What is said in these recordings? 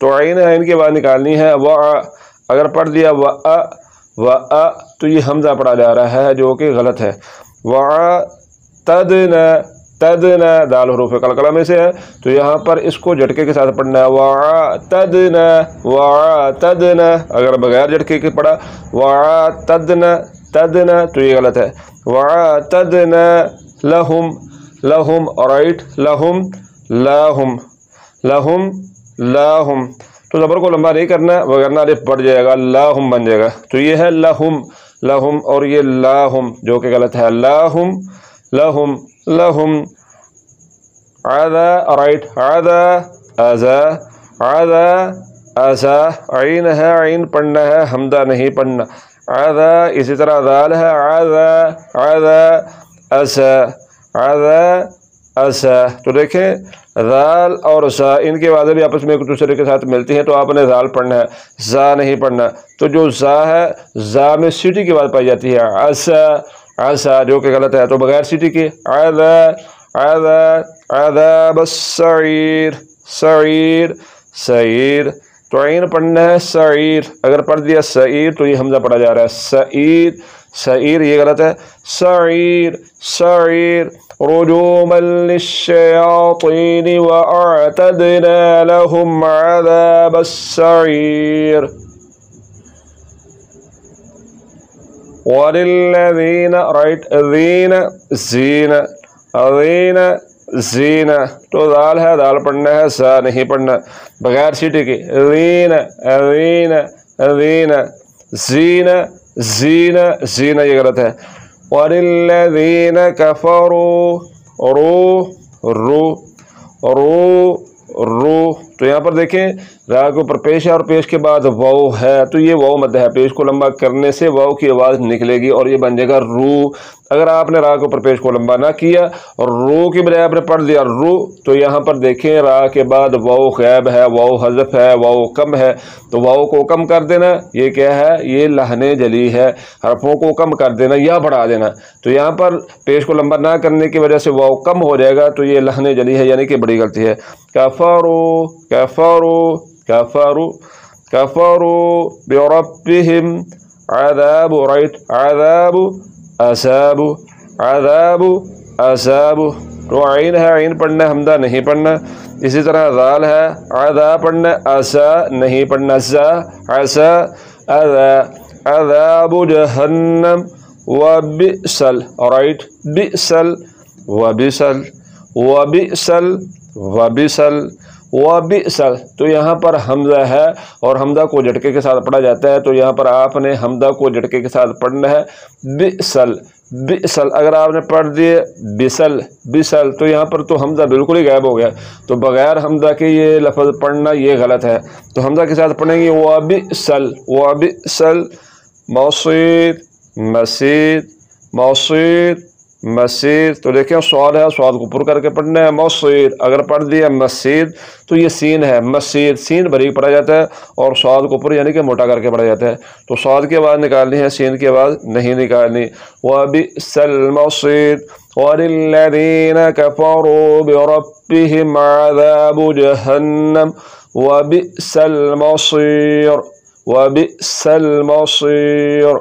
تو عین ہے ان کے بعد نکالنی ہے اگر پڑھ دیا تو یہ حمزہ پڑھا جا رہا ہے جو کہ غلط ہے۔ تدنا دال حروف قلقلہ میں سے ہے تو یہاں پر اس کو جھٹکے کے ساتھ پڑھنا ہے تدنا اگر بغیر جھٹکے کے پڑھا تدنا تو یہ غلط ہے۔ تدنا لہم رائٹ لہم تو زبر کو لمبا نہیں کرنا وگرنہ الف بڑھ جائے گا لاہم بن جائے گا تو یہ ہے لہم اور یہ لاہم جو کہ غلط ہے لہم رائٹ ازا عین ہے عین پڑھنا ہے حمزہ نہیں پڑھنا اسی طرح ذال ہے اسا تو دیکھیں ذال اور زا ان کے بعد بھی آپس میں ایک دوسرے کے ساتھ ملتی ہیں تو آپ نے ذال پڑھنا ہے زا نہیں پڑھنا تو جو زا ہے زا میں سیٹی کے بعد پائی جاتی ہے عسا جو کہ غلط ہے تو بغیر سیٹی کے عذاب سعیر تو عین پڑھنا ہے سعیر اگر پڑھ دیا سعیر تو یہ حمزہ پڑھا جا رہا ہے سعیر یہ غلط ہے سعیر رجوما للشياطين وأعتدنا لهم عذاب السعير وللذين رأيت زین تو دال ہے دال پڑھنا ہے سا نہیں پڑھنا بغیر سیٹی کے زین یہ غلط ہے۔ وَلِلَّذِينَ كَفَرُوا رو تو یہاں پر دیکھیں را کے اوپر پیش ہے اور پیش کے بعد واو ہے تو یہ واو مد ہے پیش کو لمبا کرنے سے واو کی آواز نکلے گی اور یہ بن جائے گا رو۔ اگر آپ نے را کے اوپر پیش کو لمبا نہ کیا اور رو کی بجائے آپ نے پڑھ دیا رو تو یہاں پر دیکھیں را کے بعد واو غائب ہے واو حذف ہے واو کم ہے تو واو کو کم کر دینا یہ کیا ہے یہ لحن جلی ہے حرفوں کو کم کر دینا یا بڑھا دینا تو یہاں پر پیش کو لمبا نہ کرنے کی وجہ سے واو کم ہو جائے گا تو یہ لحن جلی ہے یعنی کہ بڑی غلطی ہے۔ کفروا بربهم عذاب رائٹ عذاب تو عین ہے عین پڑھنا حمزہ نہیں پڑھنا اسی طرح ذال ہے عذا پڑھنا اسا نہیں پڑھنا عسا عذاب جہنم وبئسل رائٹ وبئسل تو یہاں پر حمزہ ہے اور حمزہ کو جھٹکے کے ساتھ پڑھا جاتا ہے تو یہاں پر آپ نے حمزہ کو جھٹکے کے ساتھ پڑھنا ہے بئسل اگر آپ نے پڑھ دیے بسل تو یہاں پر تو حمزہ بالکل ہی غائب ہو گیا تو بغیر حمزہ کے یہ لفظ پڑھنا یہ غلط ہے تو حمزہ کے ساتھ پڑھیں گے وبئسل مسید تو دیکھیں سواد ہے سواد کو پر کر کے پڑھنا ہے مسید اگر پڑھ دیا مسید تو یہ سین ہے مسید سین بریک پڑھا جاتا ہے اور سواد کو پر یعنی کہ موٹا کر کے پڑھا جاتا ہے تو سواد کی آواز نکالنی ہے سین کی آواز نہیں نکالنی۔ وَبِئْسَ الْمَصِيرُ وَلِلَّذِينَ كَفَرُوا بِرَبِّهِمْ عَذَابُ جَهَنَّمَ وَبِئْسَ الْمَصِيرُ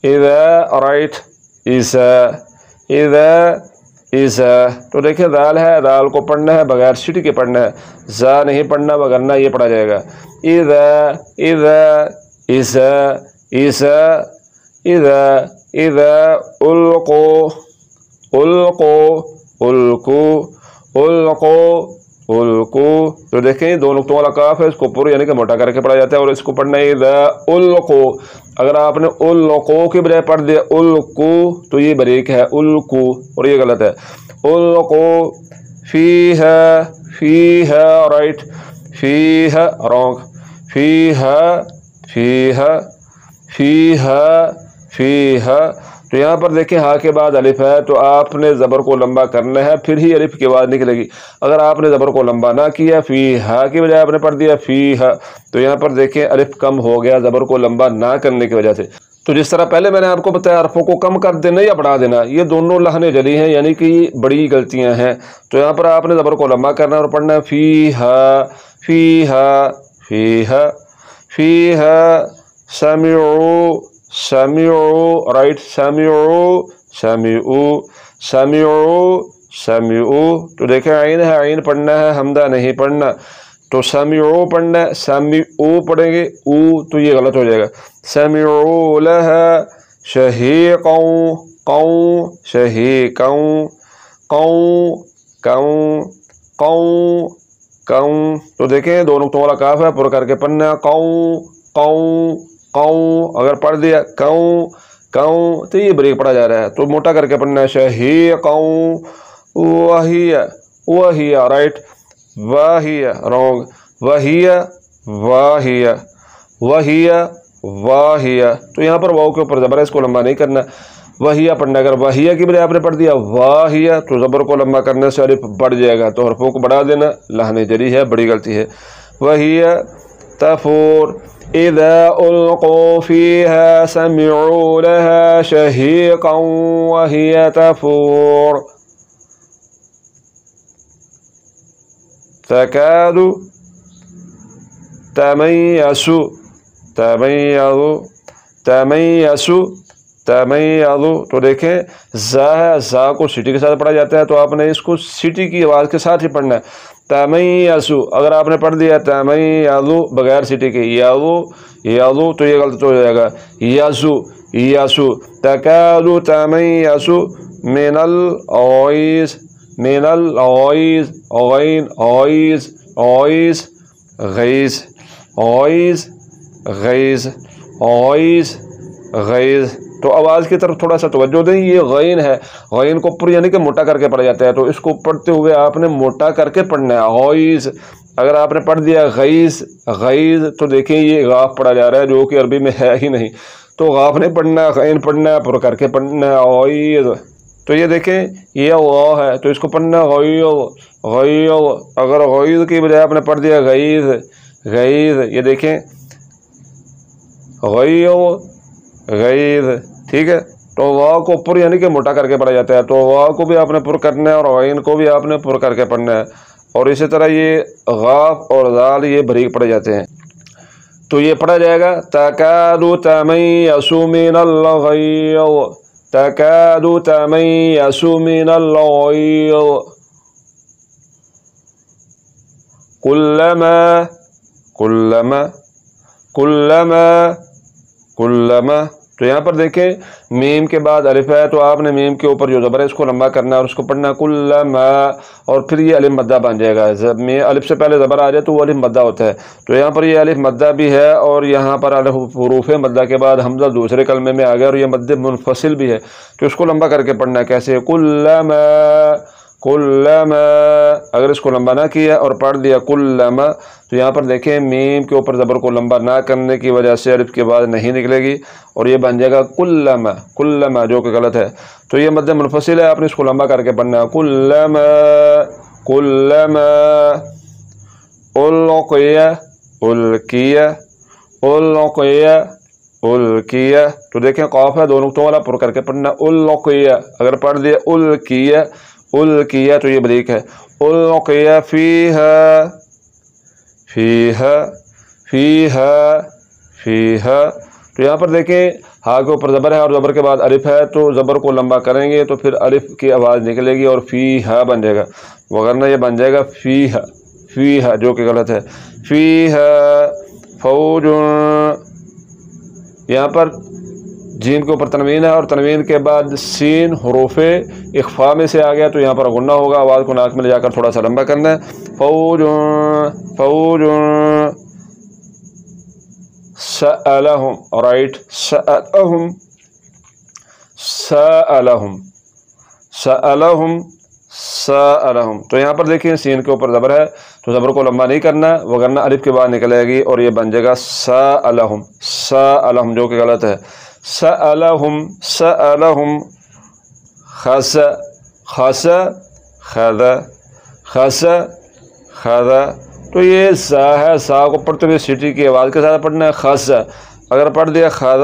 اذا رائٹ اذا تو دیکھیں دال ہے دال کو پڑھنا ہے بغیر سیٹی کے پڑھنا ہے زا نہیں پڑھنا وگرنہ یہ پڑھا جائے گا اذا القو تو دیکھیں دو نقطوں والا کاف ہے اس کو پر یعنی کہ موٹا کر کے پڑھا جاتا ہے اور اس کو پڑھنا ہے اذا القو اگر آپ نے القو کی بجائے پڑھ دیا القو تو یہ بریک ہے القو اور یہ غلط ہے القو فیہا رائٹ رونگ فیہا تو یہاں پر دیکھیں ہا کے بعد الف ہے تو آپ نے زبر کو لمبا کرنا ہے پھر ہی الف کی آواز نکلے گی اگر آپ نے زبر کو لمبا نہ کیا فیہا کی بجائے آپ نے پڑھ دیا فیہا تو یہاں پر دیکھیں الف کم ہو گیا زبر کو لمبا نہ کرنے کی وجہ سے تو جس طرح پہلے میں نے آپ کو بتایا حرفوں کو کم کر دینا یا بڑھا دینا، یہ دونوں لہنے جلی ہیں، یعنی کہ بڑی غلطیاں ہیں۔ تو یہاں پر آپ نے زبر کو لمبا کرنا ہے اور پڑھنا ہے فیہا فیہا فیہا فیہا سمعوا سمعوا، رائٹ، سمعوا سمعوا سمعوا سمعوا۔ تو دیکھیں عین ہے، عین پڑھنا ہے، حمدہ نہیں پڑھنا۔ تو سمعوا پڑھنا ہے، سمعوا پڑھیں گے او تو یہ غلط ہو جائے گا۔ سمعوا لها شہیقا قو شہیقا قو قو قو قو۔ تو دیکھیں دو نقطوں والا کاف ہے، پر کر کے پڑھنا قو قو قو۔ اگر پڑھ دیا قو قو تو یہ بریک پڑھا جا رہا ہے، تو موٹا کر کے پڑھنا ہے شہیقا وہی وہی، رائٹ، واہی رونگ، وہی واہی وہی واہی۔ تو یہاں پر واؤ کے اوپر زبر ہے، اس کو لمبا نہیں کرنا، وہیہ پڑھنا۔ اگر وہیہ کی بجائے آپ نے پڑھ دیا واہیہ تو زبر کو لمبا کرنے سے الف بڑھ جائے گا، تو حرفوں کو بڑھا دینا لہن جری ہے، بڑی غلطی ہے۔ وہیہ تفور اذا القوا فیہا سمعوا لها شہیقا وہیہ تفور۔ تکاد تمیز تمیز تمیز تمیز۔ تو دیکھیں زا ہے، زا کو سیٹی کے ساتھ پڑھا جاتا ہے، تو آپ نے اس کو سیٹی کی آواز کے ساتھ ہی پڑھنا ہے، تمیز۔ اگر آپ نے پڑھ دیا تمیز بغیر سیٹی کے یازو یازو تو یہ غلط ہو جائے گا، یازو یاسو۔ تکاد تمیز من الغیظ من الغیظ غین غیظ غیظ غیظ غیظ غیظ غیظ غیظ۔ تو آواز کی طرف تھوڑا سا توجہ دیں، یہ غین ہے، غین کو اوپر یعنی کہ موٹا کر کے پڑھا جاتا ہے، تو اس کو پڑھتے ہوئے آپ نے موٹا کر کے پڑھنا ہے غیظ۔ اگر آپ نے پڑھ دیا غیظ غیظ تو دیکھیں یہ غاف پڑھا جا رہا ہے جو کہ عربی میں ہے ہی نہیں، تو غاف نہیں پڑھنا ہے، غین پڑھنا ہے، پر کر کے پڑھنا ہے غیظ۔ تو یہ دیکھیں یہ غا ہے تو اس کو پڑھنا غیظ غیظ۔ اگر غیظ کی بجائے آپ نے پڑھ دیا غیظ غیظ، یہ دیکھیں غیظ غیظ، ٹھیک ہے۔ تو غا کو پر یعنی کہ موٹا کر کے پڑھا جاتا ہے، تو غا کو بھی آپ نے پر کرنا ہے اور غین کو بھی آپ نے پر کر کے پڑھنا ہے، اور اسی طرح یہ غاف اور ذال یہ بریک پڑھے جاتے ہیں۔ تو یہ پڑھا جائے گا تکاد تمیز من الغیظ تکاد تمیز من الغیظ کلما کلما کلما کلما۔ تو یہاں پر دیکھیں میم کے بعد الف ہے، تو آپ نے میم کے اوپر جو زبر ہے اس کو لمبا کرنا ہے اور اس کو پڑھنا کلما، اور پھر یہ الف مدہ بن جائے گا۔ الف سے پہلے زبر آ جائے تو وہ الف مدہ ہوتا ہے، تو یہاں پر یہ الف مدہ بھی ہے، اور یہاں پر الف حروف مدہ کے بعد حمزہ دوسرے کلمے میں آ گیا، اور یہ مد منفصل بھی ہے، تو اس کو لمبا کر کے پڑھنا ہے۔ کیسے؟ کلما کلما۔ اگر اس کو لمبا نہ کیا اور پڑھ دیا کلما تو یہاں پر دیکھیں میم کے اوپر زبر کو لمبا نہ کرنے کی وجہ سے الف کے بعد نہیں نکلے گی، اور یہ بن جائے گا کلما کلما، جو کہ غلط ہے۔ تو یہ مد منفصل ہے، آپ نے اس کو لمبا کر کے پڑھنا ہے کلما کلما القیا القیا القیا القیا۔ تو دیکھیں قاف ہے، دو نقطوں والا، پر کر کے پڑھنا القیا۔ اگر پڑھ دیا القیا القیا تو یہ بریک ہے، القیا فیہا فیہا فیہا فیہا۔ تو یہاں پر دیکھیں ہا کے اوپر زبر ہے اور زبر کے بعد الف ہے، تو زبر کو لمبا کریں گے تو پھر الف کی آواز نکلے گی اور فیہا بن جائے گا، وغیرہ یہ بن جائے گا فیہا فیہا، جو کہ غلط ہے۔ فیہا فوج، یہاں پر جیم کے اوپر تنوین ہے اور تنوین کے بعد سین حروف اخفاء میں سے آ گیا، تو یہاں پر غنہ ہوگا، آواز کو ناک میں لے جا کر تھوڑا سا لمبا کرنا ہے۔ فوج فوج سألہم، رائٹ، سألہم سألہم سألہم سألہم۔ تو یہاں پر دیکھیں سین کے اوپر زبر ہے تو زبر کو لمبا نہیں کرنا، وگرنہ الف کے بعد نکلے گی اور یہ بن جائے گا سألہم سألہم، جو کہ غلط ہے۔ سألہم سألہم خس خس خذ خس خذ۔ تو یہ سا ہے، سا کو پڑھتے ہوئے سیٹی کی آواز کے ساتھ پڑھنا ہے خس۔ اگر پڑھ دیا خذ